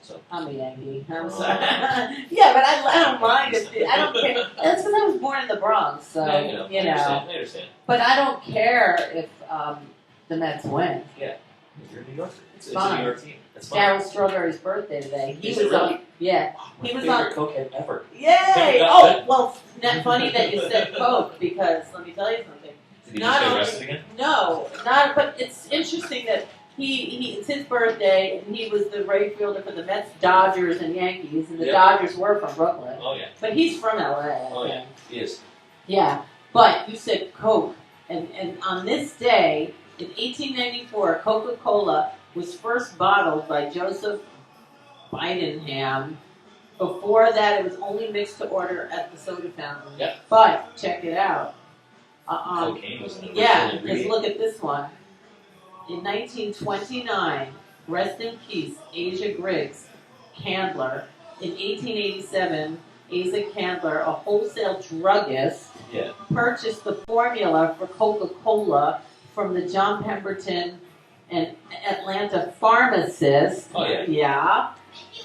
So I'm a Yankee. I'm sorry. Yeah, but I don't mind if I don't care. That's because I was born in the Bronx, so yeah, I understand. But I don't care if the Mets win. Yeah, you're a New Yorker. It's a fine. New York team. It's fine. Darryl Strawberry's birthday today. Is it really? Yeah. My He was favorite on. cokehead ever. Yay! Oh, well, not funny that you said Coke because let me tell you something. Did he just get arrested again? No, not. But it's interesting that it's his birthday and he was the right fielder for the Mets, Dodgers, and Yankees, and the Dodgers were from Brooklyn. Oh yeah. But he's from LA. Oh yeah, he is. Yeah, but you said Coke, and on this day in 1894, Coca-Cola was first bottled by Joseph Bidenham. Before that, it was only mixed to order at the soda fountain. Yeah. But check it out. Cocaine was an original because ingredient. look at this one. In 1929, rest in peace, Asa Griggs Candler. In 1887, Asa Candler, a wholesale druggist, purchased the formula for Coca-Cola from the John Pemberton and Atlanta pharmacist. Oh yeah. Yeah.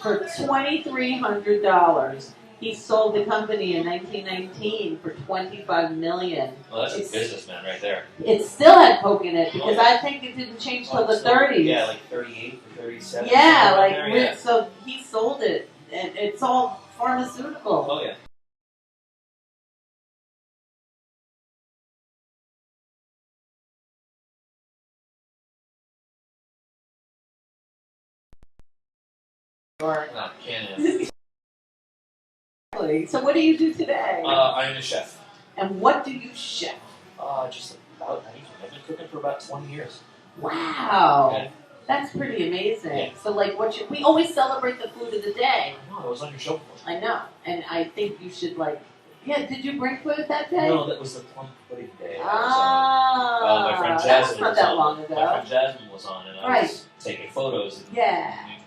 For $2,300. He sold the company in 1919 for $25 million. Well, that's a businessman right there. It still had Coke in it because I think it didn't change till the 30s. Yeah, like 38 or 37. Yeah, so he sold it, and it's all pharmaceutical. Oh yeah. No, can't. So what do you do today? I'm a chef. And what do you chef? Just about anything. I've been cooking for about 20 years. Wow. Yeah. That's pretty amazing. Yeah. So like we always celebrate the food of the day. I know, I was on your show before. I know. And I think you should did you bring food that day? No, that was the plum pudding day. My friend Jasmine not that long ago. My friend Jasmine was on and I was taking photos. And you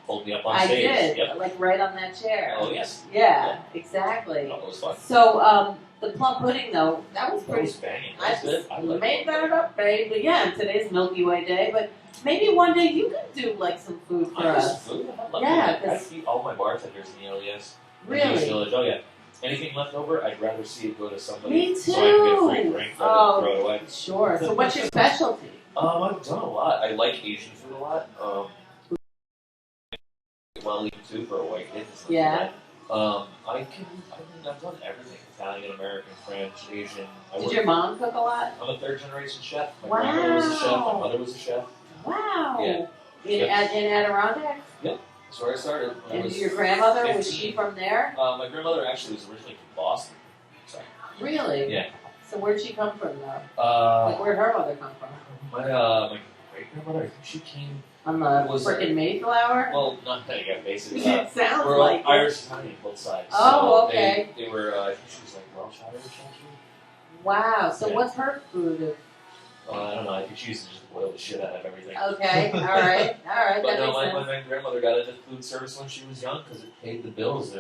pulled me up on stage. I did. Yep. Like right on that chair. Oh, yes. Yeah, exactly. Oh, it was fun. So, the plum pudding, though, that was pretty... That was banging. That was good. I made that up, babe. But yeah, today's Milky Way Day. But maybe one day you could do, some food for us. Some food? I'd love to. I feed all my bartenders in the LES. Really? Village. Oh, yeah. Anything left over, I'd rather see it go to somebody. Me too. So I can get a free drink rather than throw it away. Sure. So what's your specialty? I've done a lot. I like Asian food a lot. Well, even too for a white kid. Yeah. I've done everything. Italian, American, French, Asian. Did your mom cook a lot? I'm a third-generation chef. My grandmother was a chef. My mother was a chef. Wow. Yeah. In Adirondack? Yep. That's where I started. And your grandmother, 15. was she from there? My grandmother actually was originally from Boston. Sorry. Really? Yeah. So where'd she come from, though? Where'd her mother come from? My great-grandmother, I think she came... On the frickin' Mayflower? Well, not that, yeah, basically. It sounds we're like all Irish Italian, both sides. Oh, so okay. They were, I think she was Welsh Irish, actually. Wow, so what's her food? I don't know, I think she used to just boil the shit out of everything. Okay, alright, But that no, makes sense. my grandmother got into food service when she was young because it paid the bills.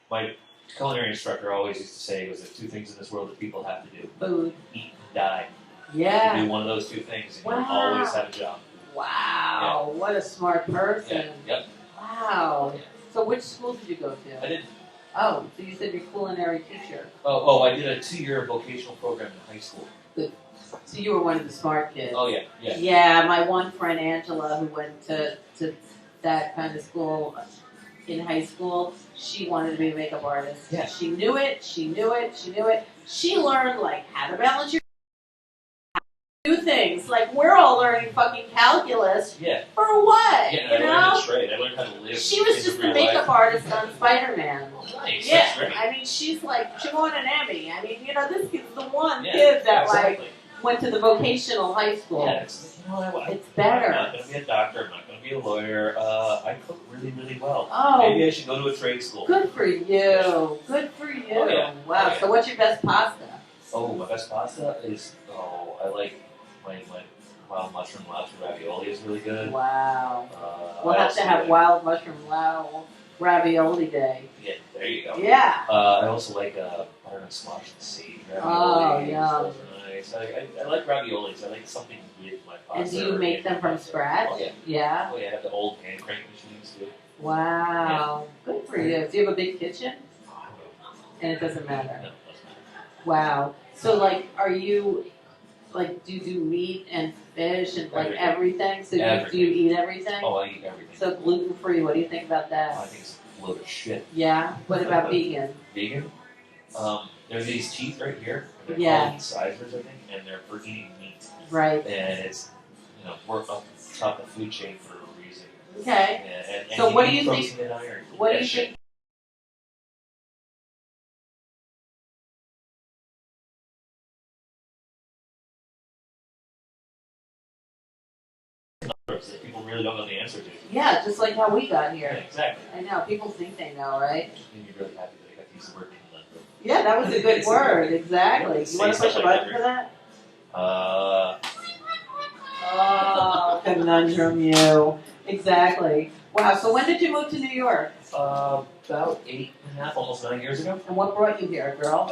My culinary instructor always used to say, there's two things in this world that people have to do. Food. Eat and die. Yeah. You do one of those two things and you'll always have a job. Wow, what a smart person. Yep. Wow. Yeah. So which school did you go to? I didn't. Oh, so you said you're a culinary teacher. I did a 2-year vocational program in high school. Good. So you were one of the smart kids. Oh, yeah. Yeah, my one friend Angela, who went to that kind of school in high school, she wanted to be a makeup artist. Yeah. She knew it. She learned, how to balance your do things. We're all learning fucking calculus. Yeah. For what? Yeah, you I know? learned a trade. I learned how to live. She was just a makeup artist on Spider-Man. Nice. Yeah. That's great. I mean, she won an Emmy. I mean, this is the one Yeah, kid that, exactly. went to the vocational high school. Yeah, it's better. I'm not going to be a doctor. I'm not going to be a lawyer. I cook really, really well. Oh. Maybe I should go to a trade school. Good for you. Good for you. Oh, yeah. Wow. Oh, yeah. So what's your best pasta? Oh, my best pasta is, I like my wild mushroom lobster ravioli is really good. Wow. We'll have to have wild mushroom ravioli day. Yeah, there you go. Yeah. I also like butternut squash and sage ravioli. Oh, yum. nice. I like raviolis. I like something with my pasta. And do you make them from scratch? Oh yeah. Yeah. Oh yeah, I have the old hand crank machines too. Wow. Good for you. Do you have a big kitchen? Oh, I don't know. And it doesn't matter. No, it doesn't matter. Wow. So like, are you like, do you do meat and fish and like everything? So do you eat everything? Oh, I eat everything. So gluten free. What do you think about that? Oh, I think it's a load of shit. Yeah. What about vegan? Vegan? There's these teeth right here. They're Yeah. called incisors, I think, and they're for eating meat. Right. And it's, we're up top of the food chain for a reason. Okay. And So what do need you think? protein and iron. What do That you shit. think? That people really don't know the answer to. Yeah, just like how we got Yeah, here. exactly. I know. People think they know, right? Just made me really happy that I got to use the word conundrum. Yeah, that was a good It's a word. good- Exactly. Say You want to push a something like button for that? that. Oh, conundrum, you. Exactly. Wow. So when did you move to New York? About 8.5, almost 9 years ago. And what brought you here, girl?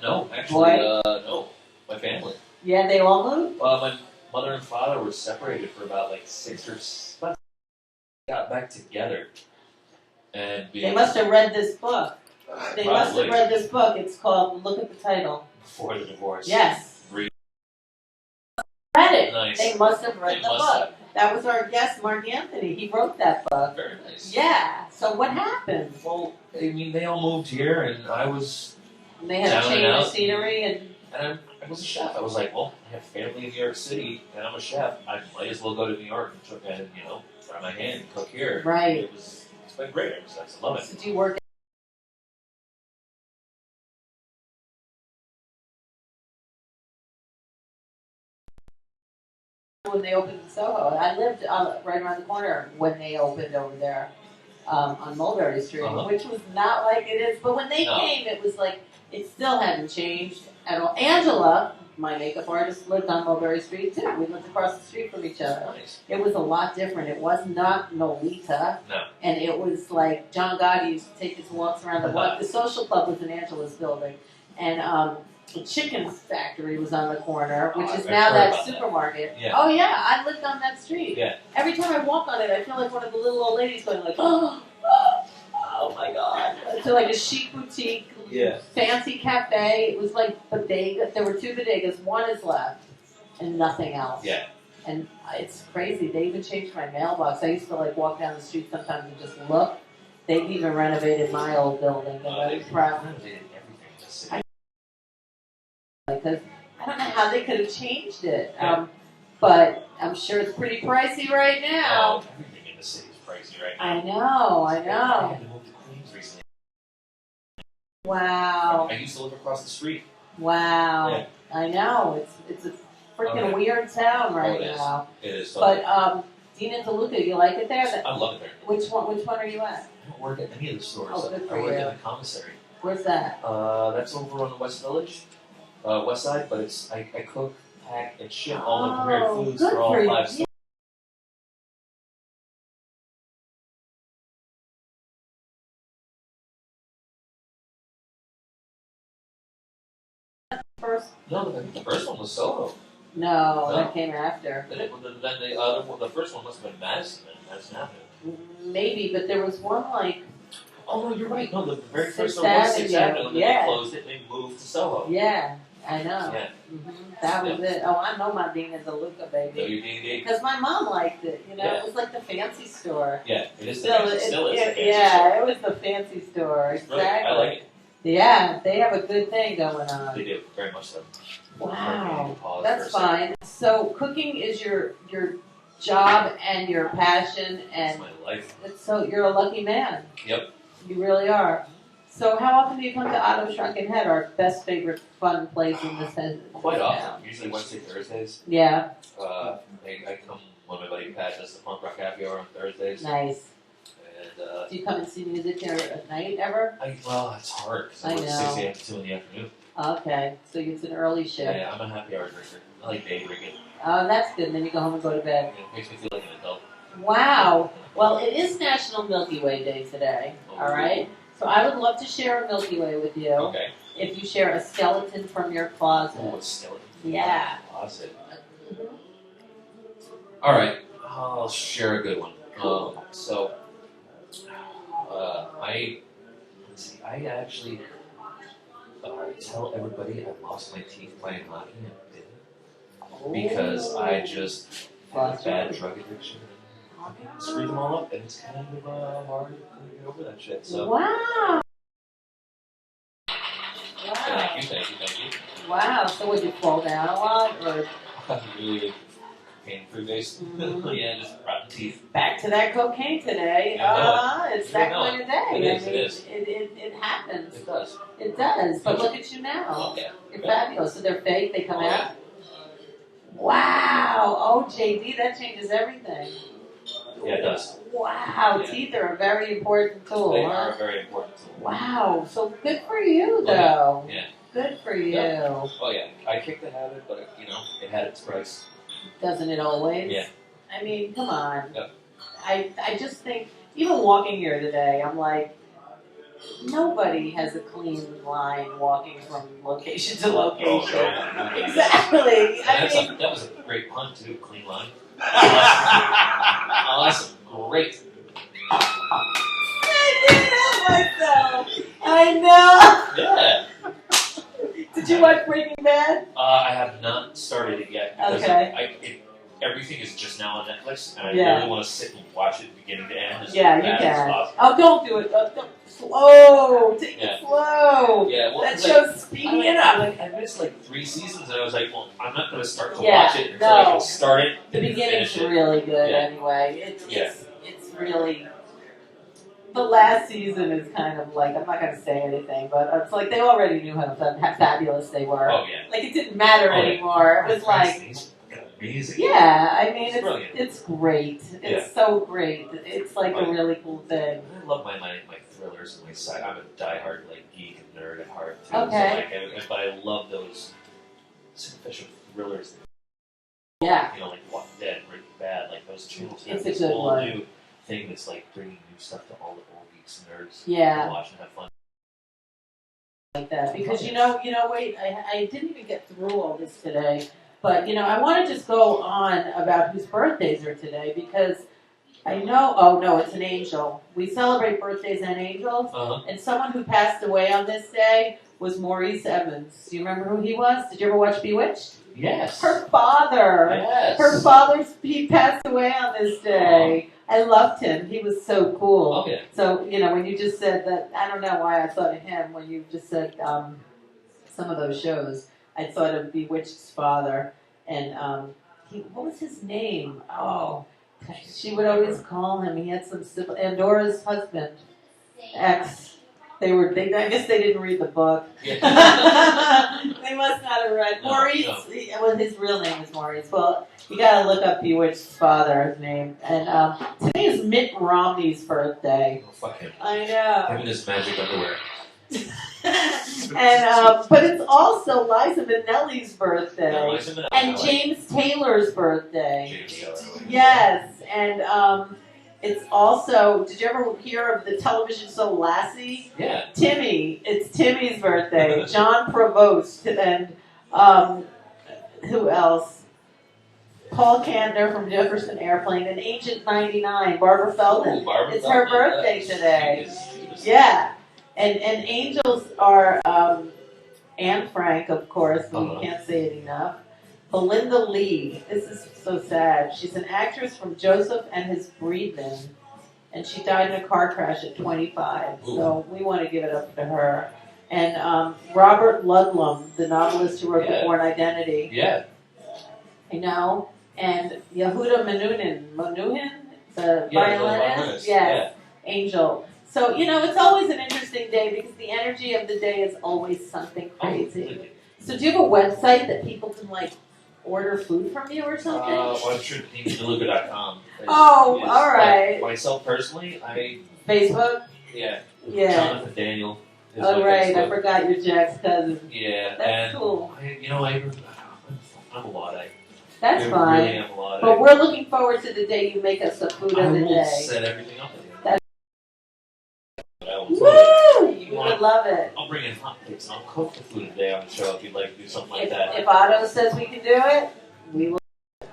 No, actually, no. My family. Yeah, they all moved? My mother and father were separated for about like 6 or 7. Got back together, and They must have read this book. They must have probably read this book. It's called, look at the title. before the divorce. Yes. Read. Read it. Nice. They must have read They the must book. have. That was our guest, Mark Anthony. He wrote that book. Very nice. Yeah. So what happened? Well, I mean, they all moved here, and I was, And they had Down to and change the out. scenery and I was a chef. I was like, well, I have family in New York City, and I'm a chef. I might as well go to New York and try my hand and cook here. Right. It's been great ever since. I love it. so do you work when they opened in Soho? I lived right around the corner when they opened over there on Mulberry Street, which was not like it is. But when they came, it was like it still hadn't changed at all. Angela, my makeup artist, lived on Mulberry Street too. We lived across the street from each other. Nice. It was a lot different. It was not Nolita. No. And it was like John Gotti used to take his walks around the block. The social club was in Angela's building. And the chicken factory was on the corner, which is I've now heard that about that. supermarket. Yeah. Oh yeah, I lived on that street. Yeah. Every time I walk on it, I feel like one of the little old ladies going like, oh my God. To like a chic boutique, Yeah. fancy cafe. It was like bodega. There were 2 bodegas. One is left and nothing else. Yeah. And it's crazy. They even changed my mailbox. I used to like walk down the street sometimes and just look. They've even renovated my old building. And I'm proud. Renovated everything in the city. Because I don't know how they could have changed it. Yeah. But I'm sure it's pretty pricey right now. Everything in the city is pricey right now. I know. I had to move to Queens recently. Wow. I used to live across the street. Wow. Yeah. I know. It's a freaking weird town right now. It is. But Dina DeLuca, you like it there? I love it there. Which one are you at? I don't work at any of the stores. Oh, good for I work you. in the commissary. Where's that? That's over on the West Village, West Side. But it's I cook, pack, and ship all the prepared foods good for all for you. 5 stores. First? No, the first one was Soho. No, No. that came after. Then the other one, the first one must have been Madison. Madison Avenue. Maybe, but there was one like, Oh no, you're right. No, the very first Sixth one was 6th Avenue. Avenue, and then Yeah. they closed it. They moved to Soho. yeah, I know. Yeah. That was it. Oh, I know my Dina DeLuca, So baby. your D&D. Because my mom liked it, Yeah. It was like the fancy store. Yeah, it is. Still, Still is the fancy store. yeah, it was the fancy store. It's Exactly. brilliant. I like it. Yeah, they have a good thing going on. They do very much so. Wow, Pause that's for a second. fine. So cooking is your job and your passion, It's and my life. so you're a lucky man. Yep. You really are. So how often do you come to Otto's Shrunken Head, our best favorite fun place in this town? Quite often. Usually Wednesday, Thursdays. Yeah, I come when my buddy Pat does the punk rock happy hour on Thursdays. nice. And Do you come and see music here at night ever? well, it's hard because I I work know. 6 a.m. to 2 in the afternoon. Okay, so it's an early shift. Yeah, I'm a happy hour drinker. I like day drinking. Oh, that's good. Then you go home and go to bed. It makes me feel like an adult. Wow. Well, it is National Milky Way Day today. All right. So I would love to share a Milky Way with you. Okay. If you share a skeleton from your closet. Oh, it's skeleton Yeah. Closet. All right, I'll share a good one. So, I actually tell everybody I lost my teeth playing hockey and didn't because I just had a bad drug addiction and screwed them all up, and it's kind of hard to get over that shit. So. Wow. Thank you. Wow. So would you fall down a lot, or really pain-free based? Yeah, just rotten teeth. back to that cocaine today? It's that kind of day. It is. It happens. It does. It does. But look at you now. Okay. You're fabulous. So they're fake. They come out. Wow. Oh, JD, that changes everything. Yeah, it does. Wow. Yeah. Teeth are a very important tool. They are a very important tool. Wow. So good for you, though. Yeah. Good for you. Yeah. Oh yeah. I kicked the habit, but it had its price. Doesn't it always? Yeah. I mean, come on. Yep. I just think, even walking here today, I'm like, nobody has a clean line walking from location to location. Oh, Exactly. That was a great pun too. Clean line. Awesome. Great. I didn't help myself. I know. Yeah. Did you watch Breaking Bad? I have not started it yet because Okay. everything is just now on Netflix, and I really want to sit and watch it beginning to end. Yeah, you can. Oh, don't do it. Slow. Take it slow. Yeah, well, that show's speeding it up. I missed like 3 seasons, and I was like, well, I'm not going to start to Yeah, watch it until I can start it. The beginning's really good anyway. It's really. The last season is kind of like, I'm not going to say anything, but it's like they already knew how fabulous they were. Oh, yeah. Like, it didn't matter anymore. It was like. Amazing. Yeah, I mean, it's great. It's so great. It's like a really cool thing. I love my thrillers and my sci. I'm a diehard like geek and nerd at heart too. Okay. So, but I love those superficial thrillers. Yeah. Like Walking Dead, Breaking Bad, like those channels have It's this a good whole one. new thing that's like bringing new stuff to all the old geeks and nerds. Yeah. To watch and have fun. Like that, because wait, I didn't even get through all this today. But, I want to just go on about whose birthdays are today, because I know, it's an angel. We celebrate birthdays and angels, and someone who passed away on this day was Maurice Evans. Do you remember who he was? Did you ever watch Bewitched? Yes. Her father. Yes. Her father, he passed away on this day. I loved him. He was so cool. Okay. So, when you just said that, I don't know why I thought of him when you just said some of those shows. I thought of Bewitched's father, and what was his name? Oh, she would always call him. He had some Andora's husband, ex. I guess they didn't read the book. Yeah. They must not have read. Maurice. No. Well, his real name is Maurice. Well, you got to look up Bewitched's father's name. And today is Mitt Romney's birthday. Oh, fuck him. I know. Him and his magic underwear. And but it's also Liza Minnelli's birthday, and James Taylor's birthday. Yes, and it's also. Did you ever hear of the television show Lassie? Yeah. Timmy. It's Timmy's birthday. John Provost, and who else? Paul Kantner from Jefferson Airplane, and Agent 99, Barbara Feldon. It's her birthday today. Yeah. And angels are Anne Frank, of course, we can't say it enough. Belinda Lee, this is so sad. She's an actress from Joseph and His Breedmen, and she died in a car crash at 25. Ooh. So we want to give it up to her. And Robert Ludlum, the novelist who wrote The Bourne Identity. Yeah. I know. And Yehuda Menuhin, the violinist. Yes. Angel. So, it's always an interesting day because the energy of the day is always something crazy. So do you have a website that people can, order food from you or something? Well, I'm sure MiLLeR.com. Oh, all right. Myself personally, Facebook? Yeah. Jonathan Daniel. Oh, right. Facebook. I forgot you're Jack's cousin. Yeah. That's cool. I'm a Luddite. That's fine. Really am a Luddite. But we're looking forward to the day you make us the food of the day. I will set everything up again. Woo! You want love it. I'll bring in hotcakes and I'll cook the food today on the show if you'd like to do something like that. If Otto says we can do it, we will.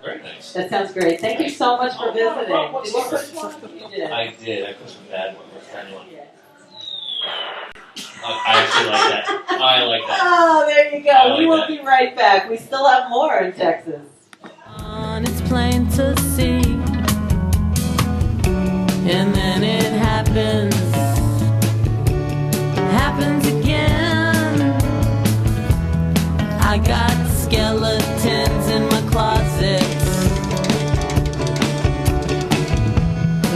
Very nice. That sounds great. Thank you so much for visiting. What's Did you the push one? You did. I did. I pushed a bad one. What's that one? Yeah. I actually like that. I like that. Oh, there you I go. like We will that. be right back. We still have more in Texas. It's plain to see, and then it happens again. I got skeletons in my closets.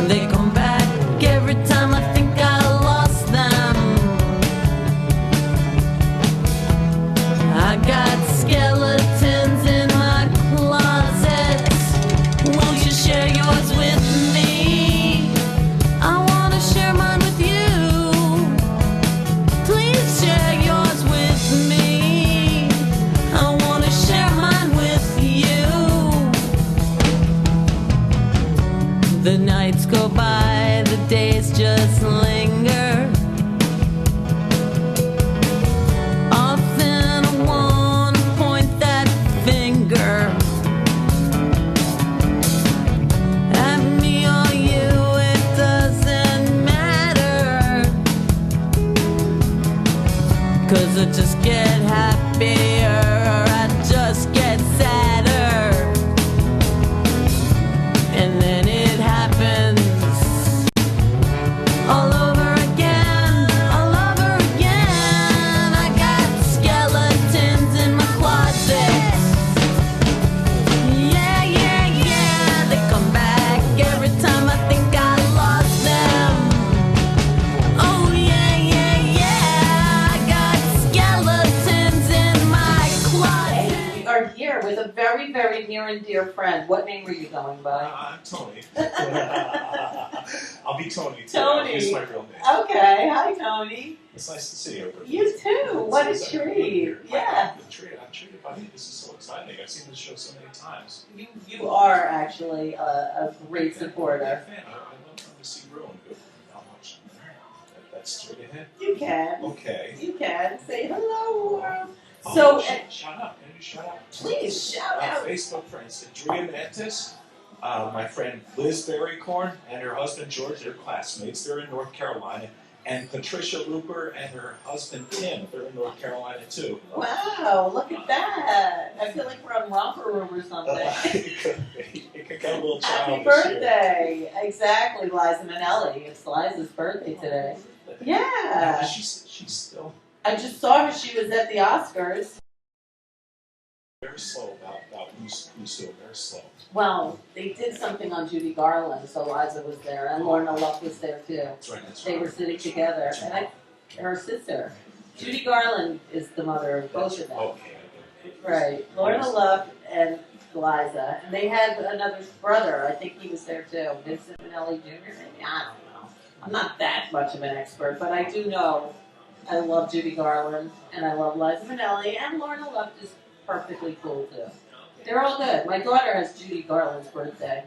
They come back every time I think I lost them. I got skeletons in my closets. Won't you share yours with me? I wanna share mine with you. Please share yours with me. I wanna share mine with you. The nights go by, the days just linger. Often I wanna point that finger at me or you, it doesn't matter. 'Cause I just get happier, I just get sadder. And then it happens all over again, all over again. I got skeletons in my closet. Yeah, yeah, yeah. They come back every time I think I lost them. Oh, yeah, yeah, yeah. I got skeletons in my closet. We are here with a very, very near and dear friend. What name were you going by? I'm Tony. I'll be Tony too. Tony. Use my real name. Okay. Hi, Tony. It's nice to see you. You too. What a treat. Yeah. I'm treated by you. This is so exciting. I've seen this show so many times. You are actually a great supporter. I'm a fan. I love coming to see ReW and go, how much? That's straight ahead. You can. Okay. You can. Say hello, world. Oh, So, shout out. Can you shout out? please, shout out. Facebook friends. Adria Mantis, my friend Liz Berrycorn and her husband George, they're classmates. They're in North Carolina. And Patricia Rupert and her husband Tim, they're in North Carolina too. Wow, look at that. I feel like we're on Romper Room or something. It could get a little Happy childish here. birthday. Exactly, Liza Minnelli. It's Liza's birthday today. Yeah. She's still I just saw her. She was at the Oscars. very slow about who's doing very slow. Well, they did something on Judy Garland, so Liza was there, and Lorna Luck was there too. That's right. They were sitting together, and her sister. Judy Garland is the mother of both of them. Okay. Right. Lorna Luck and Liza. And they had another brother. I think he was there too. Vincent Minnelli Jr. Maybe. I don't know. I'm not that much of an expert, but I do know I love Judy Garland and I love Liza Minnelli, and Lorna Luck is perfectly cool too. They're all good. My daughter has Judy Garland's birthday.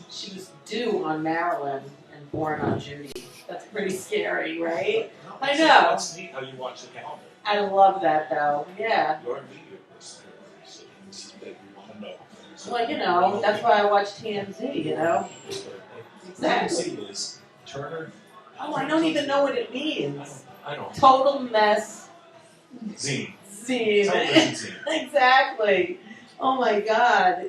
She was due on Marilyn and born on Judy. That's pretty scary, right? I know. That's neat how you watch the calendar. I love that though. Yeah. You're a media person, so things that you want to know. Well, you know, that's why I watch TMZ, you know? Exactly. TMZ is Turner. Oh, I don't even know what it means. I don't. Total mess Zine. scene. Television zine. Exactly. Oh my God.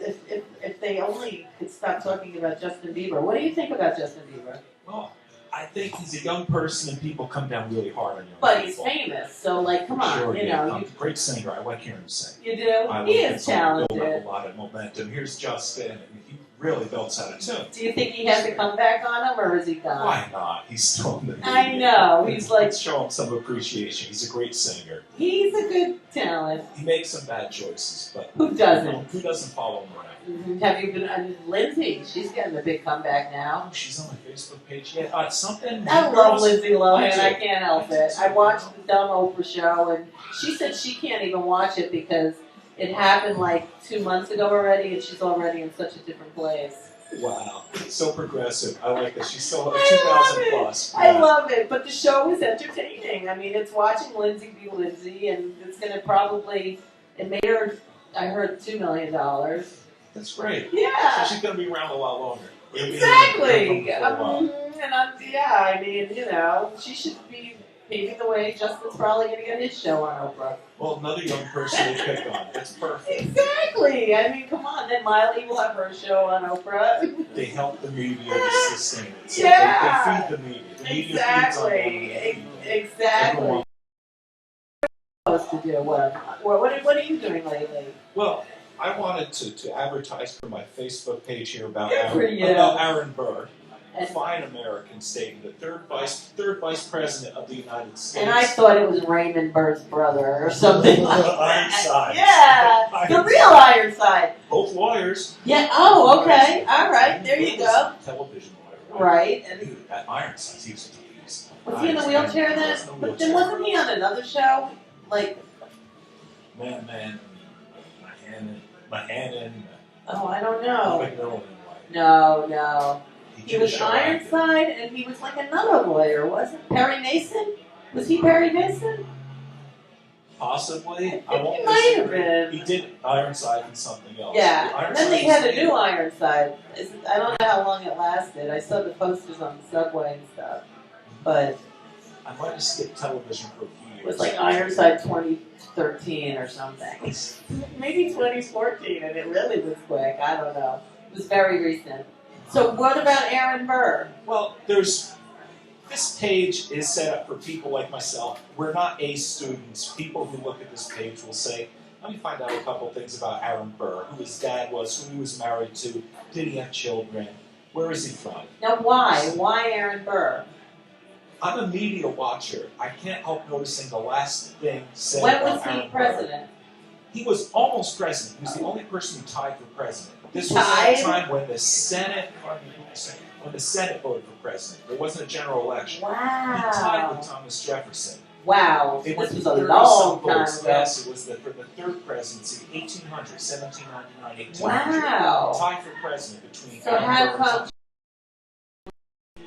If they only could stop talking about Justin Bieber. What do you think about Justin Bieber? Well, I think he's a young person and people come down really hard on young But he's people. famous, so like, come on, Sure, you yeah. know. I'm a great singer. I like hearing him sing. You do? I He like is him build up talented. a lot of momentum. Here's Justin, and he really belts out a tune. Do you think he has a comeback on him, or is he gone? Why not? He's still in the media. I know. He's like, Let's show him some appreciation. He's a great singer. he's a good talent. He makes some bad choices, but Who doesn't? who doesn't follow him around? Have you been, Lindsay, she's getting a big comeback now. Oh, she's on my Facebook page. Yeah, something. I love Lindsay Lohan, I I do. can't help it. I watched the dumb Oprah show, and she said she can't even watch it because it happened like 2 months ago already, and she's already in such a different place. Wow, so progressive. I like that. She's still I 2000 love was. I love it, but the show is entertaining. I mean, it's watching Lindsay be Lindsay, and it's going to probably, it made her, I heard, $2 million. That's great. Yeah. So she's going to be around a lot longer. Exactly. For a while. Yeah, I mean, you know, she should be paving the way. Justin's probably going to get his show on Oprah. Well, another young person to pick on. That's perfect. Exactly. I mean, come on. Then MiLLeR will have her show on Oprah. They help the media to sustain it. So Yeah. they feed the media. The media Exactly. Exactly. Everyone. Supposed to do what are you doing lately? Well, I wanted to advertise for my Facebook page here about Good for you. Aaron Burr, a And- fine American statement, the third vice president of the United States. And I thought it was Raymond Burr's brother or something like that. Ironside. Yeah, the real Ironside. Both lawyers. Yeah. Oh, okay. All right. There you go. Television lawyer. Right. And He, at Ironside, he was was he in the wheelchair then? But then wasn't he on another show? Like, Man, Mahannon. oh, I don't know. McMillan. No. He did a was show Ironside, and he was like another lawyer, wasn't Perry Mason? Was he Perry Mason? Possibly. I think won't he might have disagree. been. He did Ironside and something else. Yeah. And then they had a Ironside new Ironside. I don't know how long it lasted. I saw the posters on the subway and stuff. But I might have skipped television for a few years. it was like Ironside 2013 or something. Maybe 2014, and it really was quick. I don't know. It was very recent. So what about Aaron Burr? Well, this page is set up for people like myself. We're not A students. People who look at this page will say, let me find out a couple things about Aaron Burr, who his dad was, who he was married to, did he have children, where is he from? Now why? Why Aaron Burr? I'm a media watcher. I can't help noticing the last thing said When about was he Aaron Burr. president? He was almost president. He was the only person who tied for president. This was Tied? at a time when the Senate voted for president. There wasn't a general election. He tied with Wow. Thomas Jefferson. Wow. It This was was a 30-some long time votes. ago. Yes, it was for the third presidency, 1800, 1799, 1800. Wow. Tied for president between So Aaron how Burr and come Thomas.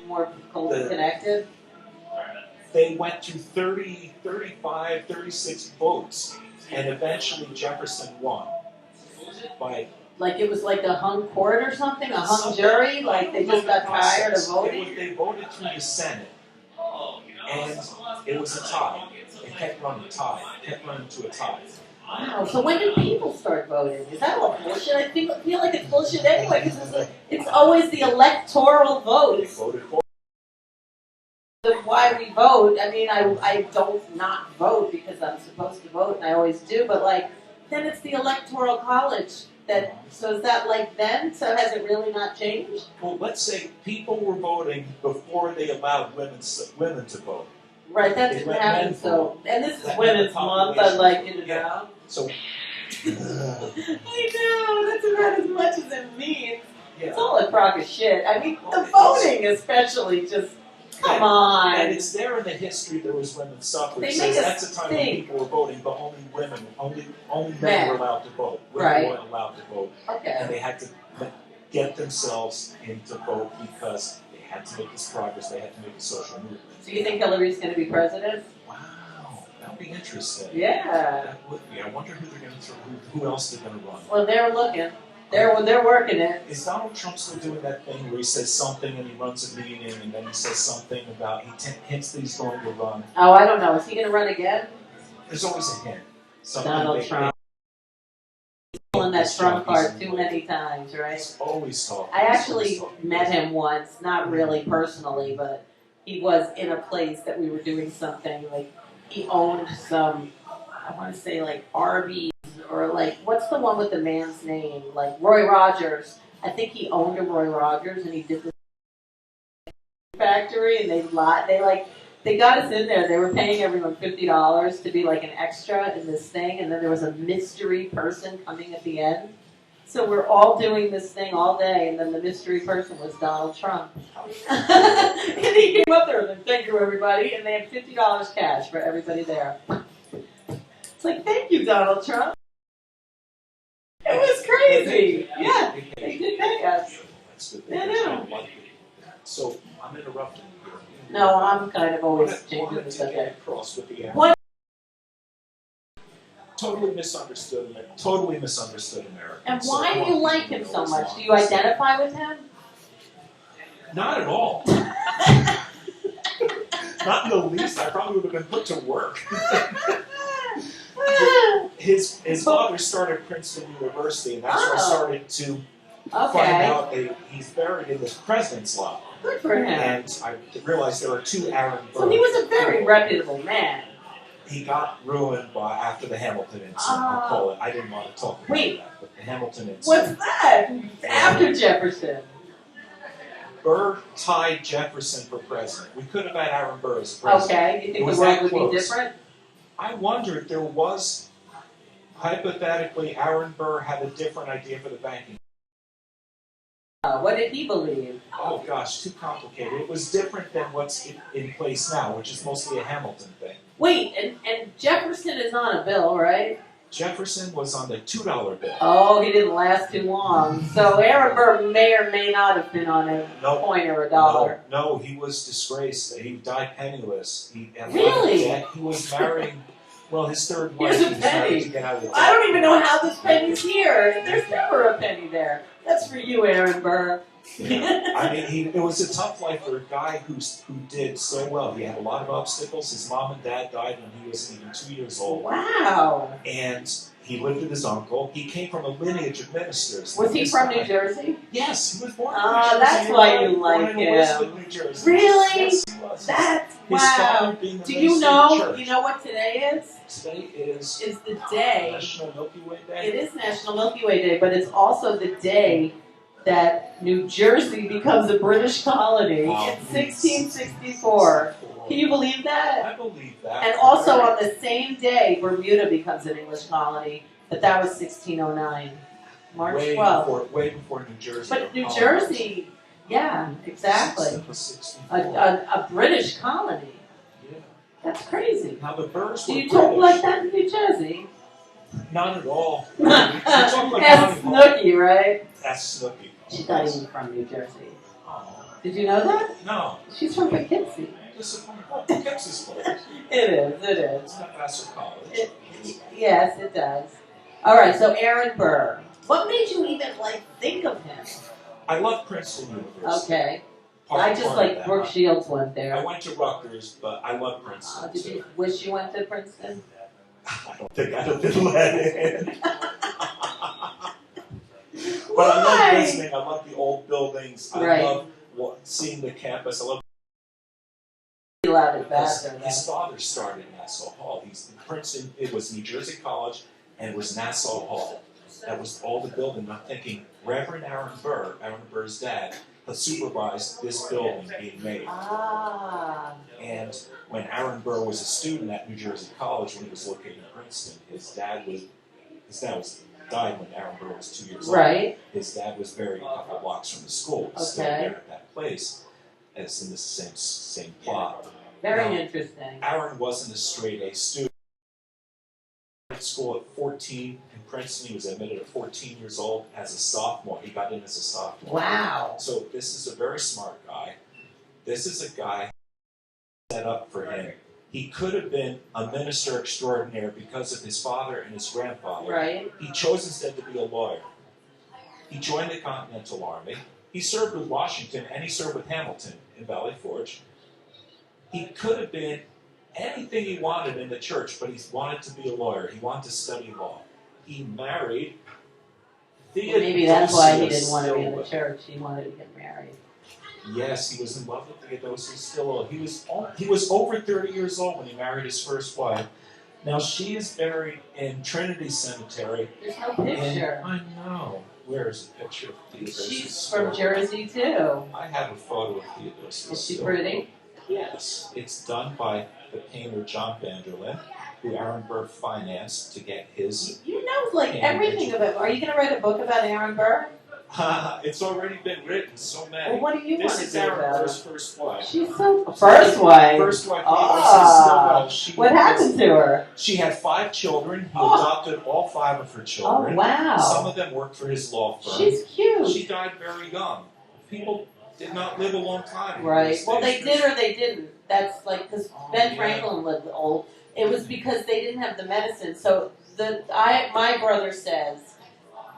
more connected? They went to 30, 35, 36 votes, and eventually Jefferson won. By Like it was like a hung court or something? A hung something- jury? Like they just got tired of It voting? was, they voted through the Senate, and it was a tie. It kept running to a tie. Wow. So when did people start voting? Is that all bullshit? I feel like it's bullshit anyway because it's always the electoral They vote. voted for Why we vote. I mean, I don't not vote because I'm supposed to vote and I always do, but like, then it's the electoral college that, so is that like then? So has it really not changed? Well, let's say people were voting before they allowed women to vote. Right, that They didn't let happen, men so, vote. and this is That Women's meant the Month, I'd like you to Yeah. know. So, I know, that's about as much as it means. yeah. It's all a crock of shit. I mean, the voting especially, just, come on. And it's there in the history there was women's suffrage. They Says make us that's a time when think. people were voting, but only women, only men Men. were allowed to vote. Women Right. weren't allowed to vote. And Okay. they had to get themselves into vote because they had to make this progress, they had to make a social movement. So you think Hillary's going to be president? Wow, that would be interesting. Yeah. That would be. I wonder who they're going to throw, who else they're going to run. Well, they're looking. They're working it. Is Donald Trump still doing that thing where he says something and he runs a meeting and then he says something about, hints that he's going to run? Oh, I don't know. Is he going to run again? There's always a hint. Something Donald Trump. Pulling that Trump card too many times, right? He's always talking. I actually met him once, not really personally, but he was in a place that we were doing something, like he owned some, I want to say like Arby's, or like, what's the one with the man's name? Like Roy Rogers. I think he owned a Roy Rogers and he did this factory and they got us in there. They were paying everyone $50 to be like an extra in this thing, and then there was a mystery person coming at the end. So we're all doing this thing all day, and then the mystery person was Donald Trump. And he came up there and said, "Thank you, everybody," and they had $50 cash for everybody there. It's like, thank you, Donald Trump. It was crazy. Yeah, they did pay us. That's good. I know. So I'm interrupting you here. No, I'm kind of always Wanted changing the to get subject. across with the What? totally misunderstood Americans. And So why I do want you people like to him know so as much? long Do you as- identify with him? Not at all. Not in the least. I probably would have been put to work. His father started Princeton University, and that's where I Oh. started to find Okay, out that he's buried in the president's lot. good for him. And I realized there were two Aaron Burr. So he was a very reputable man. He got ruined after the Hamilton incident. I'll call it. I didn't want to talk about Wait. that, but the Hamilton incident. What's that? After Jefferson. Burr tied Jefferson for president. We could have had Aaron Burr as president. Okay, you It think was the world that would be close. different? I wonder if there was, hypothetically, Aaron Burr had a different idea for the banking. What did he believe? Oh gosh, too complicated. It was different than what's in place now, which is mostly a Hamilton thing. Wait, and Jefferson is on a bill, right? Jefferson was on the $2 bill. Oh, he didn't last too long. So Aaron Burr may or may not have been on a No. coin or a dollar. No, he was disgraced. He died penniless. He had Really? debt. He was marrying, well, his third wife. Here's a He was married penny. to get out of the I don't even know how this penny's here. There's never a penny there. That's for you, Aaron Burr. Yeah. I mean, it was a tough life for a guy who did so well. He had a lot of obstacles. His mom and dad died when he was even 2 years old. Wow. And he lived with his uncle. He came from a lineage of ministers. Was he This from guy- New Jersey? Yes, he was born in Oh, New Jersey. that's You're why right. you Born like in him. Elizabeth, New Jersey. Really? Yes, he was. That's His wow. father being a Do minister you in the know? church. You know what today is? Today is Is the day. National Milky Way Day. It is National Milky Way Day, but it's also the day that New Jersey becomes a British colony Wow. in 1664. Can you believe that? I believe that. And also on the same day, Bermuda becomes an English colony, but that was 1609, March way 12th. way before New Jersey. But New Jersey, yeah, exactly, a British colony. Yeah. That's crazy. Now the Burrs Do were you talk British. like that in New Jersey? Not at all. We talk like That's Johnny Hall. Snooki, right? That's Snooki. She's not even from New Jersey. Oh. Did you know that? No. She's from Poughkeepsie. Disappointing. Oh, Poughkeepsie's close. It is, it is. It's not Vassar College. Yes, it does. All right, so Aaron Burr. What made you even, think of him? I love Princeton University. Okay. Part- I just part like of that. Brooke Shields went I there. went to Rutgers, but I love Princeton. Did you wish you went to Princeton? I don't think I'd have been let in. But I love Why? visiting. I love the old buildings. I Right. love seeing the campus. I love He allowed it his, faster. his father started Nassau Hall. He's in Princeton. It was New Jersey College, and it was Nassau Hall. That was all the building. I'm thinking Reverend Aaron Burr, Aaron Burr's dad, supervised this building being made. Ah. And when Aaron Burr was a student at New Jersey College, when he was located in Princeton, his dad died when Aaron Burr was 2 years old. Right. His dad was buried a couple blocks from the school. He's still Okay. there at that place, as in the same plot. Very Now, interesting. Aaron wasn't a straight A student. At school at 14 in Princeton, he was admitted at 14 years old as a sophomore. He got in as a sophomore. Wow. So this is a very smart guy. This is a guy set up for him. He could have been a minister extraordinaire because of his father and his grandfather. Right. He chose instead to be a lawyer. He joined the Continental Army. He served with Washington and he served with Hamilton in Valley Forge. He could have been anything he wanted in the church, but he wanted to be a lawyer. He wanted to study law. He married Theodosius. Maybe that's why he didn't want to be in the church. He wanted to get married. Yes, he was in love with Theodosius still. He was over 30 years old when he married his first wife. Now she is buried in Trinity Cemetery. There's no picture. I know. Where is the picture of Theodosius? She's from Jersey too. I have a photo of Theodosius. Is she still. pretty? Yes. It's done by the painter John Vanderlyn, who Aaron Burr financed to get his. You know, everything about. Are you going to write a book about Aaron Burr? It's already been written, so many. Well, what do you want This to is do Aaron about Burr's it? first wife. She's so first wife. First wife. Ah. She What happened to her? She had 5 children. He Oh. adopted all 5 of her Oh children. Some wow. of them worked for his law firm. She's cute. She died very young. People did not live a long time. Right. Well, they did or they didn't. That's like because Ben Franklin lived old. It was because they didn't have the medicine. So my brother says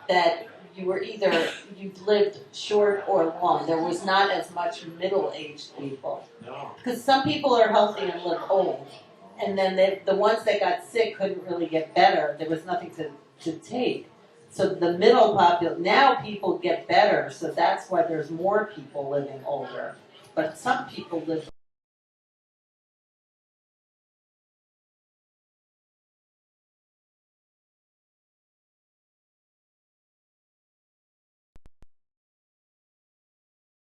that you were either you lived short or long. There was not as much middle-aged people. No. Because some people are healthy and live old, and then the ones that got sick couldn't really get better. There was nothing to take. So the middle population, now people get better, so that's why there's more people living older. But some people live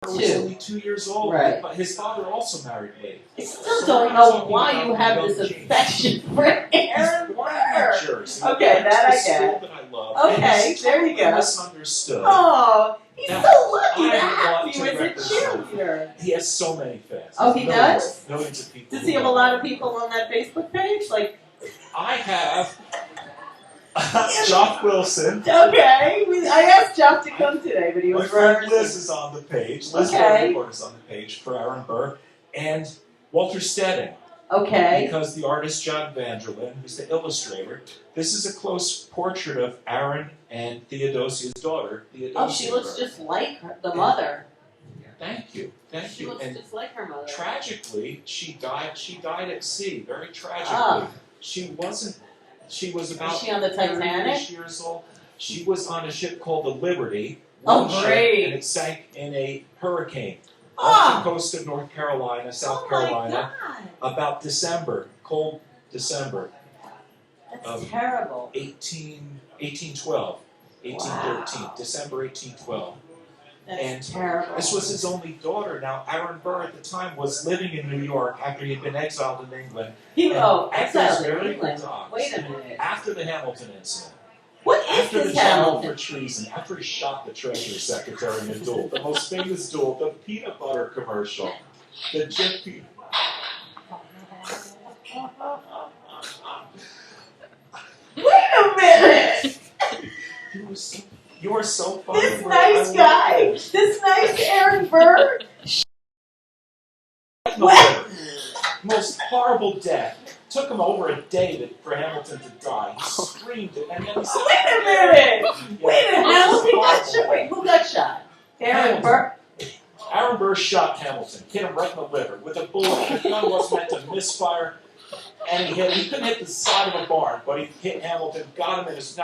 was only 2 years old. Right. But his father also married late. I still don't know why you have this affection for Aaron Burr. Okay, that I get. That I love. Okay, there you go. Misunderstood. Oh, he's so lucky to have want you to as a represent- cheerleader. He has so many fans. Oh, he does? Millions of people. Does he have a lot of people on that Facebook page? Like, I have Jock Wilson. okay, I asked Jeff to come today, but he My was friend rehearsing. Liz is on the page. Liz Okay. is on the page for Aaron Burr. And Walter Stedding. Okay. Because the artist John Vanderlyn, who's the illustrator, this is a close portrait of Aaron and Theodosia's daughter, Theodosia. Oh, she looks Burr. just like the mother. Thank you. Thank She you. looks And just like her mother. tragically, she died at sea, very tragically. Ah. She was about Was she on the 30-ish Titanic? years old. She was on a ship called the Liberty. Oh, one ship, great. And it sank in a hurricane off Ah. the coast of North Carolina, South Oh Carolina, my God. about December, cold December That's terrible. 1812, 1813, Wow. December 1812. That's And terrible. This was his only daughter. Now, Aaron Burr at the time was living in New York after he had been exiled in England. Exiled in very England. dogs. Wait a minute. After the Hamilton incident. What is After the this trial Hamilton? for treason, after he shot the Treasury Secretary in a duel, the most famous duel, the peanut butter commercial, the Jif peanut. Wait a minute! You are so funny. This bro. nice I guy, love this. this nice Aaron Burr. No, most horrible death. Took him over a day for Hamilton to die. He screamed it, and then he said, Wait a minute! Yeah, Wait a minute! most Hamilton got horrible. shot. Wait, who got shot? Aaron Hamilton. Burr. Aaron Burr shot Hamilton, hit him right in the liver with a bullet. The gun was meant to misfire, and he couldn't hit the side of a barn, but he hit Hamilton, got him in his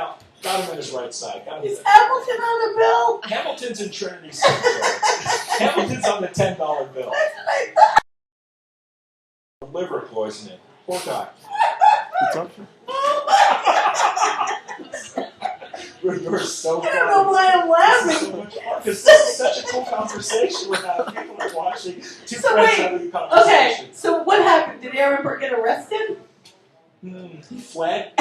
right side. Got him in Is Hamilton on the bill? Hamilton's in Trinity Cemetery. Hamilton's on the $10 bill. That's what I thought. Liver poisoning. Poor guy. You're so I don't know funny. why I'm laughing. So much fun, because this is such a cool conversation we're having. People are watching. Two So friends wait, having a conversation. Okay, so what happened? Did Aaron Burr get arrested? He fled.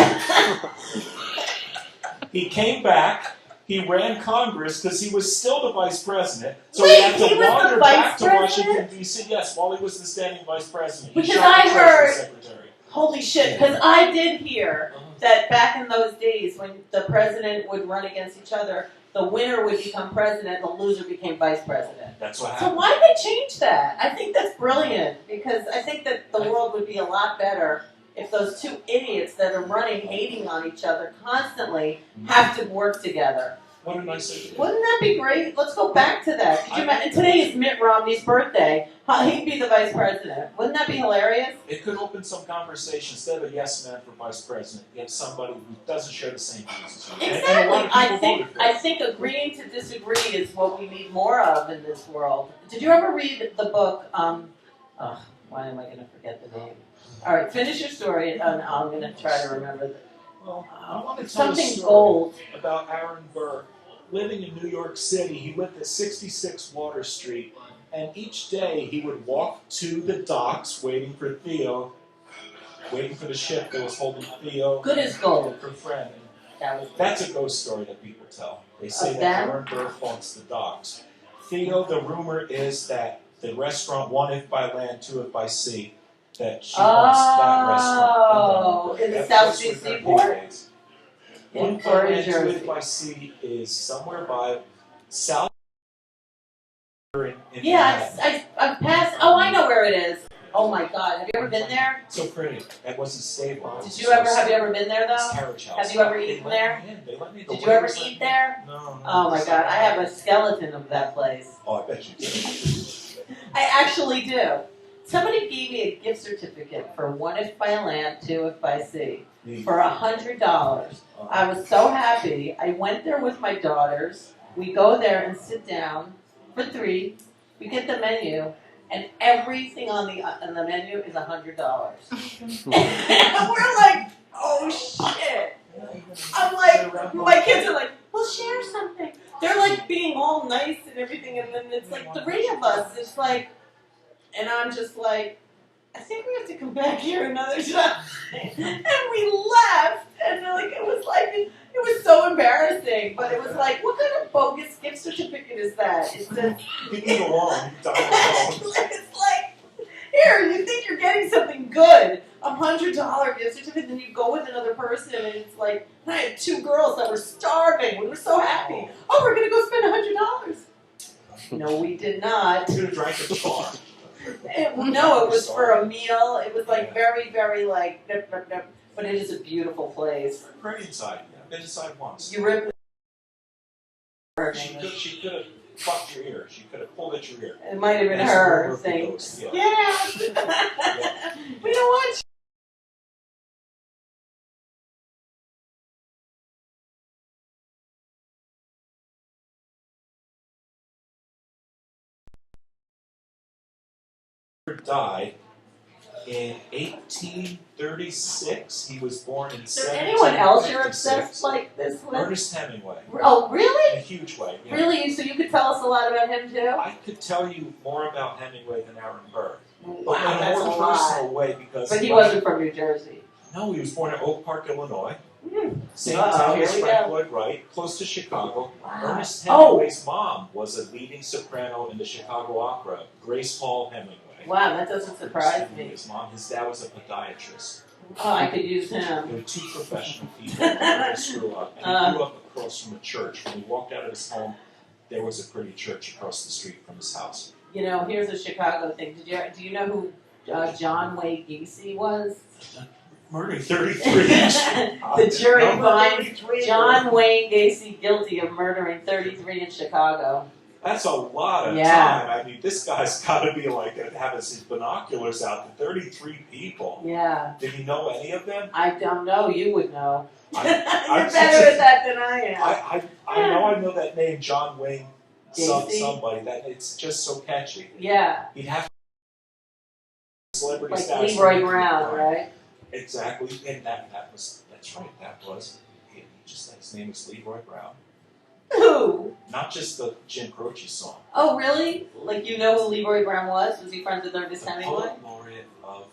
He came back. He ran Congress because he was still the vice president. So Wait, he had to he was the wander vice back to president? Washington, D.C. Yes, while he was the standing vice president. He Because shot the I Treasury heard- Secretary. Holy shit, because I did hear that back in those days when the president would run against each other, the winner would become president, the loser became vice president. That's what So happened. why did they change that? I think that's brilliant because I think that the world would be a lot better if those two idiots that are running, hating on each other constantly, have to work together. What a nice idea. Wouldn't that be great? Let's go back to that. Could you imagine? Today is Mitt Romney's birthday. He'd be the vice president. Wouldn't that be hilarious? It could open some conversation. Instead of a yes man for vice president, you have somebody who doesn't share the same views as you. And a Exactly. lot of people voted for I it. think agreeing to disagree is what we need more of in this world. Did you ever read the book? Why am I going to forget the name? All right, finish your story, and I'm going to try to remember. Well, I want to tell Something a story gold. about Aaron Burr. Living in New York City, he lived at 66 Water Street, and each day he would walk to the docks waiting for Theo, waiting for the ship that was holding Theo, Good as gold. her friend. That was That's a ghost story that people tell. They say Of that them? Aaron Burr haunts the docks. Theo, the rumor is that the restaurant, one if by land, two if by sea, that she haunts that restaurant. in the That's South what's Sea with her Seaport? these days. In One by land, two Jersey. if by sea is somewhere by South in Yeah, I've passed. Oh, I know where it is. Oh my God, have you ever been there? So pretty. It wasn't stable. Have you ever been there This though? carriage house. Have you ever They eaten let there? me in. They let me. The Did you ever waiters let eat me- there? No. Oh my God, I have a skeleton of that place. Oh, I bet you did. I actually do. Somebody gave me a gift certificate for 1 if by land, 2 if by sea for $100. I was so happy. I went there with my daughters. We go there and sit down for 3. We get the menu, and everything on the menu is $100. And we're like, oh shit! I'm like, my kids are like, we'll share something. They're like being all nice and everything, and then it's like 3 of us. It's like, and I'm just like, I think we have to come back here another time. And we left, and like it was so embarrassing. But it was like, what kind of bogus gift certificate is that? It says, You eat along. You dine along. it's like, here, you think you're getting something good, $100 gift certificate, then you go with another person, and it's like, I had 2 girls that were starving. We were so happy. Oh, we're gonna go spend $100. No, we did not. You could have drank at the bar. No, it was for a meal. It was like very, very like, but it is a beautiful place. Great inside. I've been inside once. You rip. She could have fucked your ear. She could have pulled at your ear. It might have been That's her the rumor thing. goes, yeah. Yeah. We don't want. Died in 1836. He was born in Is there anyone else you're 1756. obsessed like this with? Ernest Hemingway. Oh, In really? a huge way. Yeah. Really? So you could tell us a lot about him too? I could tell you more about Hemingway than Aaron Burr. But Wow, in a that's a more lot. personal way because But he wasn't from New Jersey. No, he was born in Oak Park, Illinois. Same Uh-oh, town here as we Frank go. Lloyd Wright, close to Chicago. Wow. Ernest Oh. Hemingway's mom was a leading soprano in the Chicago Opera, Grace Hall Hemingway. Wow, that doesn't surprise me. His mom, his dad was a podiatrist. Oh, I could use There him. were 2 professional people that grew up. And he grew up across from a church. When he walked out of his home, there was a pretty church across the street from his house. You know, here's a Chicago thing. Do you know who John Wayne Gacy was? Murdering 33. The jury Number finds 33. John Wayne Gacy guilty of murdering 33 in Chicago. That's a lot of Yeah. time. I mean, this guy's got to be like having his binoculars out to 33 people. Yeah. Did he know any of them? I don't know. You would know. I- You're better at that than I am. I know that name, John Wayne, Gacy? somebody. That it's just so catchy. Yeah. He'd have celebrity Like status. Leroy Brown, right? Exactly, and that's right. That was just his name was Leroy Brown. Who? Not just the Jim Croce song. Oh, really? Like you know who Leroy Brown was? Was he friends with Ernest The Hemingway? poet laureate of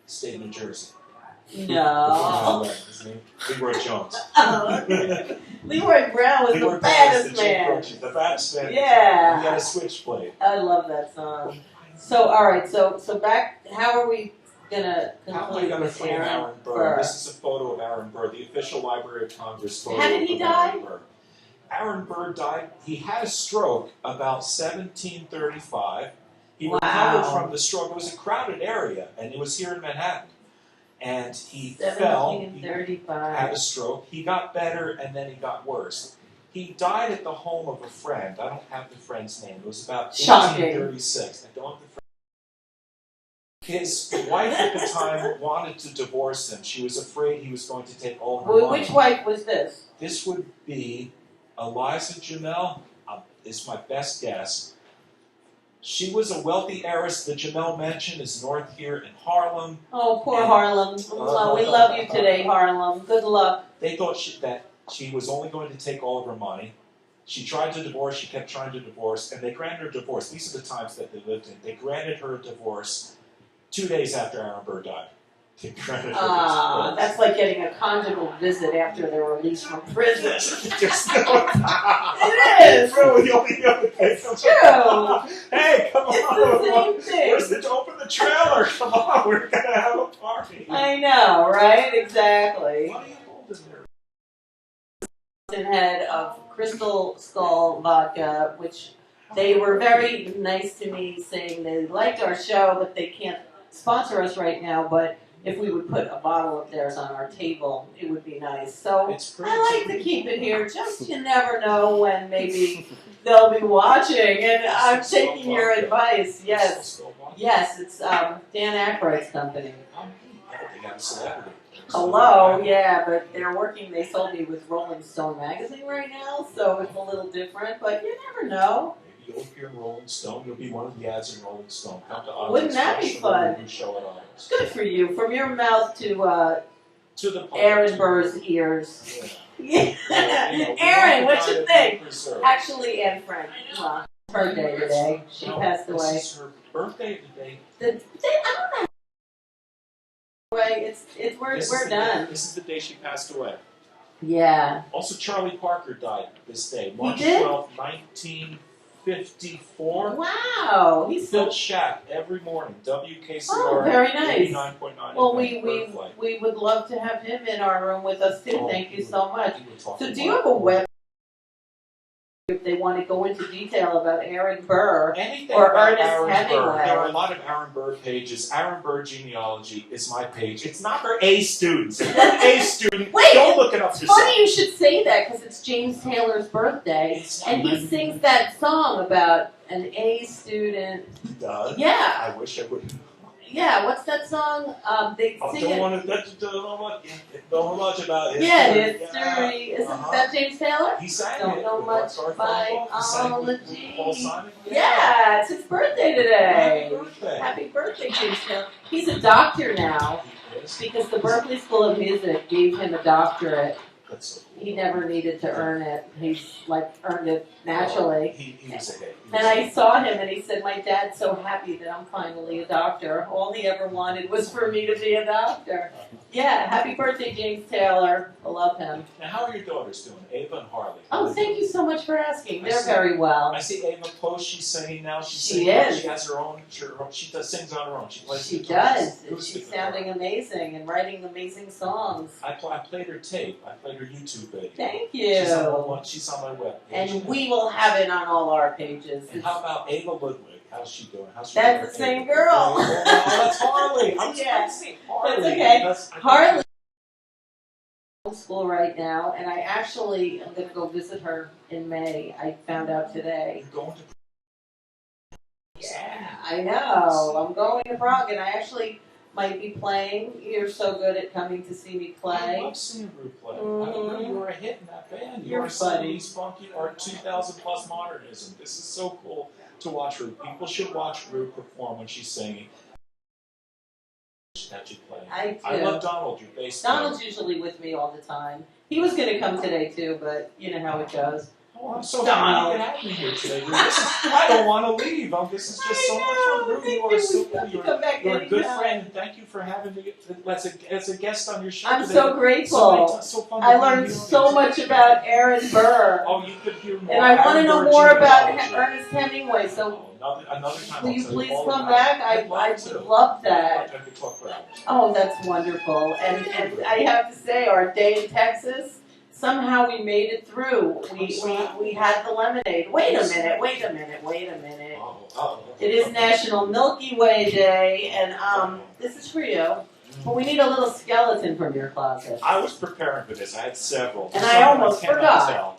state of New Jersey. No. His name Leroy Jones. Oh, okay. Leroy Brown was Leroy the Brown baddest was the Jim man. Croce, the baddest man. Yeah. He had a switchblade. I love that song. So, all right. So back. How are we gonna How am I conclude going to with frame Aaron Burr? Burr? This is a photo of Aaron Burr, the official Library of Congress photo How did he of die? Aaron Burr. Aaron Burr died. He had a stroke about 1735. He Wow. recovered from the stroke. It was a crowded area, and it was here in Manhattan. And he fell. He had 1735. a stroke. He got better, and then he got worse. He died at the home of a friend. I don't have the friend's name. It was about Shocking. 1836. I don't have the friend. His wife at the time wanted to divorce him. She was afraid he was going to take all her money. Which wife was this? This would be Eliza Jamel, is my best guess. She was a wealthy heiress. The Jamel mansion is north here in Harlem. Oh, poor Harlem. Well, we love you today, Harlem. Good luck. They thought that she was only going to take all of her money. She tried to divorce, she kept trying to divorce, and they granted her a divorce. These are the times that they lived in. They granted her a divorce 2 days after Aaron Burr died. They granted her a divorce. That's like getting a conjugal visit after they're released from prison. Just no. It is. Really, the only other thing. True. Hey, come It's on. the same thing. Where's the open the trailer? Come on, we're gonna have a party. I know, right? Exactly. What are you holding there? Head of Crystal Skull vodka, which They were very nice to me, saying they liked our show, but they can't sponsor us right now. But if we would put a bottle of theirs on our table, it would be nice. So It's pretty. I like to keep it here. Just you never know when maybe they'll be watching, and I'm taking your advice. Yes, yes, it's Dan Aykroyd's company. They got a celebrity. Hello, yeah, but they're working. They sold me with Rolling Stone magazine right now, so it's a little different. But you never know. Maybe you'll appear in Rolling Stone. You'll be one of the ads in Rolling Stone. Come to Autos. Wouldn't that be fun? You show at Autos. Good for you. From your mouth to To the public. Aaron Burr's ears. Yeah. Yeah. Aaron, what you think? Preserved. Actually, Anne Frank. Her day today. She No, passed away. This is her birthday today. I don't know. Way, we're done. This is the day she passed away. Yeah. Also, Charlie Parker died this day, March did? 12th, 1954. Wow. He's so. Built shack every morning. WKCR. Oh, very nice. 89.9. Well, we would love to have him in our room with us too. Oh, Thank you so much. So, So, do you have a web? If they want to go into detail about Aaron Burr Anything or about Ernest Aaron Hemingway. Burr. There are a lot of Aaron Burr pages. Aaron Burr genealogy is my page. It's not for A students. If you're an A student, Wait, don't look it up It's yourself. funny you should say that because it's James Taylor's birthday, and he sings that song about an A student. He does. Yeah, I wish I would. yeah. What's that song? They I sing don't it. want to. Don't know much about it. Yeah, history. Isn't Uh-huh. that James Taylor? He sang Don't it. know with much Garth Brooks. He sang it with biology. Paul Simon. Yeah, it's his birthday today. Happy birthday. Happy birthday, James Taylor. He's a doctor now He is. because the Berklee School of Music gave him a doctorate. That's so cool. He never needed to earn it. He's earned it naturally. He was a hit. And I saw him and he said, my dad's so happy that I'm finally a doctor. All he ever wanted was for me to be a doctor. Yeah, happy birthday, James Taylor. I love him. Now, how are your daughters doing, Ava and Harley? Oh, thank you so much for asking. I They're see. very well. I see Ava post. She's singing now. She's She singing. is. She has her own. She does sings on her own. She plays. She guitar. does. Who's She's the- sounding amazing and writing amazing songs. I played her tape. I played her YouTube video. Thank She's on you. my, she's on my web page. And we will have it on all our pages. And how about Ava Ludwig? How's she doing? How's she That's doing? the same Ava? girl. Oh, that's Harley. I'm Yeah. saying Harley. That's okay. I Harley in school right now, and I actually am going to go visit her in May. I found out today. You're going to. Yeah, I know. I'm going to Prague, and I actually might be playing. You're so good at coming to see me I play. love seeing Ru play. I Mhm. know you were a hit in that band. You You're were funny. 70s funky or 2000 plus modernism. This is so cool to watch Ru. People should watch Ru perform when she's singing. That you play. I do. I love Donald, your bass player. Donald's usually with me all the time. He was going to come today too, but you know how it goes. Oh, I'm so Donald. happy you could have me here today. Ru. I don't want to leave. This is just so much fun. Ru, you are so cool. Come back You're a good anytime. friend, and thank you for having me as a guest on your show I'm today. so grateful. So fun to I have learned you. so much about Aaron Burr. Oh, you could hear more. And I want to Aaron know Burr more about genealogy. Ernest Hemingway, so Oh, another time. will I'll you tell please all come about back? it. I I'd to. would love that. I could talk for hours. Oh, that's wonderful. And I have to say, our day in Texas, somehow we made it through. We had the lemonade. Wait a minute. Oh. It is National Milky Way Day, and this is for you. But we need a little skeleton from your closet. I was preparing for this. I had several. And Some I of them almost cannot forgot. tell.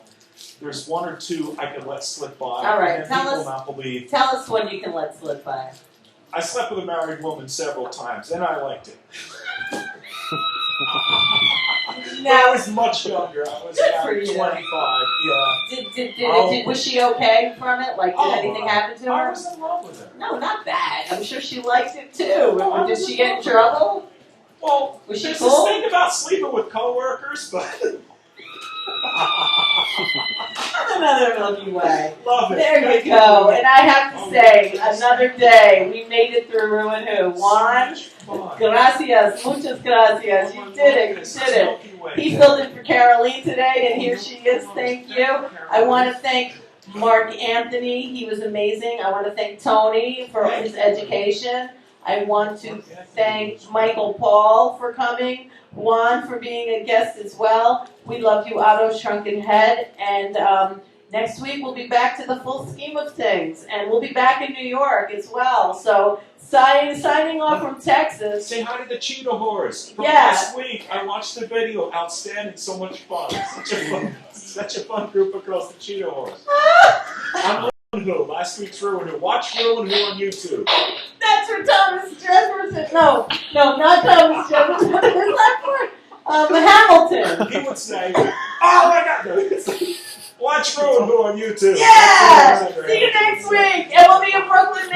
There's one or two I could let slip by. All right, and tell people us- not believe. Tell us when you can let slip by. I slept with a married woman several times, and I liked it. When I was much younger. I was Good about for you. 25. Yeah. Was she okay from it? Like, did anything happen to I her? was in love with her. No, not bad. I'm sure she liked it too. Oh, Did she get in trouble? Well, Was she there's cool? this thing about sleeping with coworkers, but Another Milky Way. love it. There Thank you go. And I have to say, another day, we made it through Ruin Who. Juan, Fun. gracias, muchas gracias. You did it, you did it. He filled in for Caroline today, and here she is. Thank you. I want to thank Mark Anthony. He was amazing. I want to thank ToNy for his education. I want to thank Michael Paul for coming. Juan for being a guest as well. We love you, Otto's Shrunken Head. And Next week we'll be back to the full scheme of things, and we'll be back in New York as well. So signing off from Texas. Say hi to the cheetah horse. From Yeah. last week, I watched the video. Outstanding, so much fun. Such a fun group of girls, the cheetah horse. I'm ReW WhO, last week's ReW WhO. Watch ReW WhO on YouTube. That's for Thomas Jefferson. No, not Thomas Jefferson. What is that for? Hamilton. He would say, "Oh my God!" Watch ReW WhO on YouTube. Yeah. See you next week, and we'll be in Brooklyn